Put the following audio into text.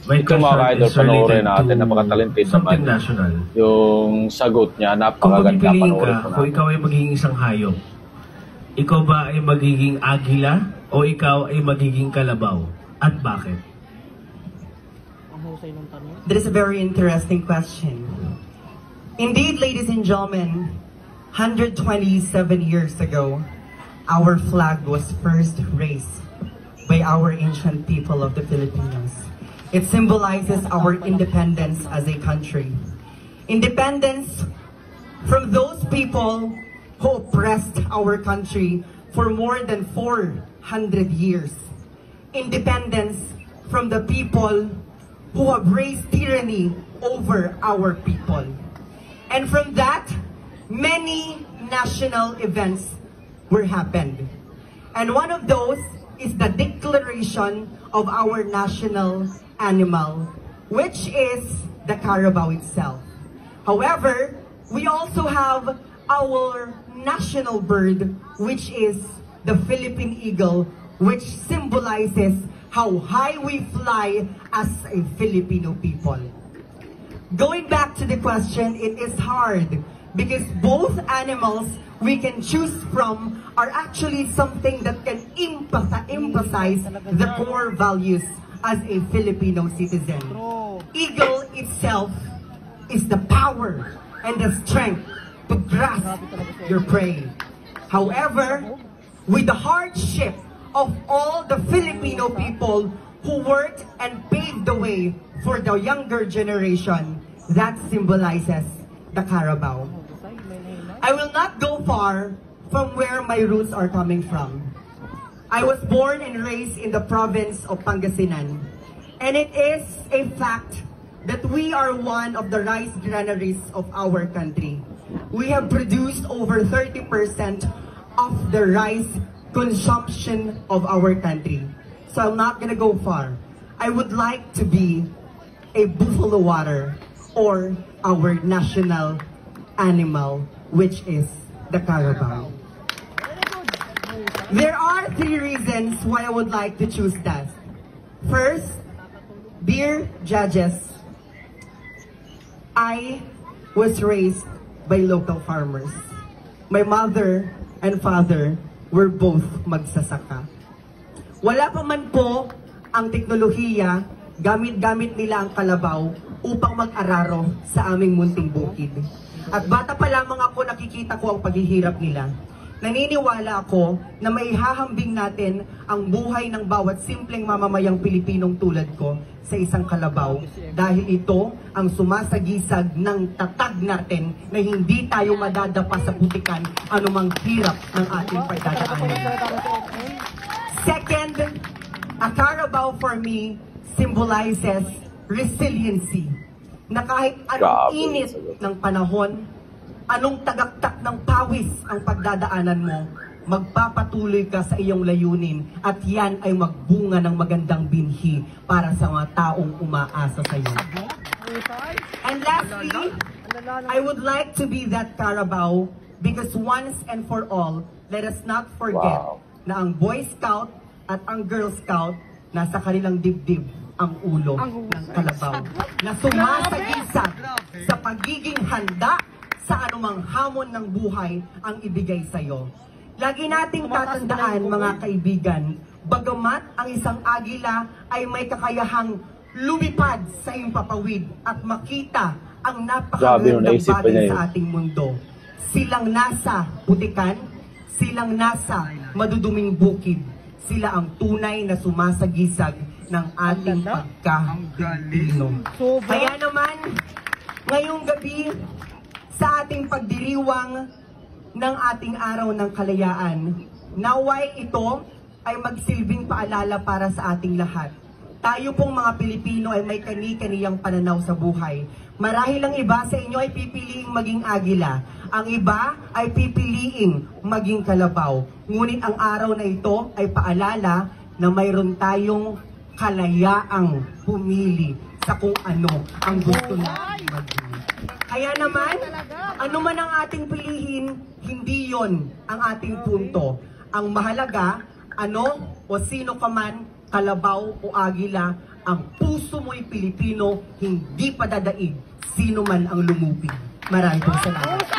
May Ito mga idol, panoorin natin, napakatalentid something naman. national. Yung sagot niya, Kung napakaganda, pagpipiliin panoorin ka, po kung natin. ikaw ay magiging isang hayop, ikaw ba ay magiging agila o ikaw ay magiging kalabaw? At bakit? That is a very interesting question. Indeed, ladies and gentlemen, 127 years ago, our flag was first raised by our ancient people of the Filipinos. It symbolizes our independence as a country. Independence from those people who oppressed our country for more than 400 years. Independence from the people who have raised tyranny over our people. And from that, many national events were happened. And one of those is the declaration of our national animal, which is the carabao itself. However, we also have our national bird, which is the Philippine eagle, which symbolizes how high we fly as a Filipino people. Going back to the question, it is hard because both animals we can choose from are actually something that can emphasize the core values as a Filipino citizen. Eagle itself is the power and the strength to grasp your prey. However, with the hardship of all the Filipino people who worked and paved the way for the younger generation, that symbolizes the carabao. I will not go far from where my roots are coming from. I was born and raised in the province of Pangasinan, and it is a fact that we are one of the rice granaries of our country. We have produced over 30% of the rice consumption of our country. So I'm not gonna go far. I would like to be a buffalo water or our national animal, which is the carabao. There are 3 reasons why I would like to choose that. First, dear judges, I was raised by local farmers. My mother and father were both magsasaka. Wala pa man po ang teknolohiya, gamit-gamit nila ang kalabaw upang mag-araro sa aming munting bukid. At bata pa lamang ako, nakikita ko ang paghihirap nila. Naniniwala ako na maihahambing natin ang buhay ng bawat simpleng mamamayang Pilipinong tulad ko sa isang kalabaw dahil ito ang sumasagisag ng tatag natin na hindi tayo madadapa sa putikan anumang hirap ng ating pagdadaanan. Second, a carabao for me symbolizes resiliency. Na kahit anong init ng panahon, anong tagaktak ng pawis ang pagdadaanan mo, magpapatuloy ka sa iyong layunin at yan ay magbunga ng magandang binhi para sa mga taong umaasa sa iyo. And lastly, I would like to be that carabao because once and for all, let us not forget na ang Boy Scout at ang Girl Scout nasa kanilang dibdib ang ulo ng kalabaw na sumasagisag sa pagiging handa sa anumang hamon ng buhay ang ibigay sa iyo. Lagi nating tatandaan mga kaibigan, bagamat ang isang agila ay may kakayahang lumipad sa impapawid at makita ang napakagandang bagay sa ating mundo. Silang nasa putikan, silang nasa maduduming bukid, sila ang tunay na sumasagisag ng ating pagka-Pilipino. Kaya naman, ngayong gabi, sa ating pagdiriwang ng ating araw ng kalayaan, naway ito ay magsilbing paalala para sa ating lahat. Tayo pong mga Pilipino ay may kani-kaniyang pananaw sa buhay. Marahil ang iba sa inyo ay pipiliing maging agila. Ang iba ay pipiliing maging kalabaw. Ngunit ang araw na ito ay paalala na mayroon tayong kalayaang pumili sa kung ano ang gusto natin maging. Kaya naman, ano man ang ating pilihin, hindi yon ang ating punto. Ang mahalaga, ano o sino ka man, kalabaw o agila, ang puso mo'y Pilipino, hindi padadaig, sino man ang lumupig. Maraming salamat.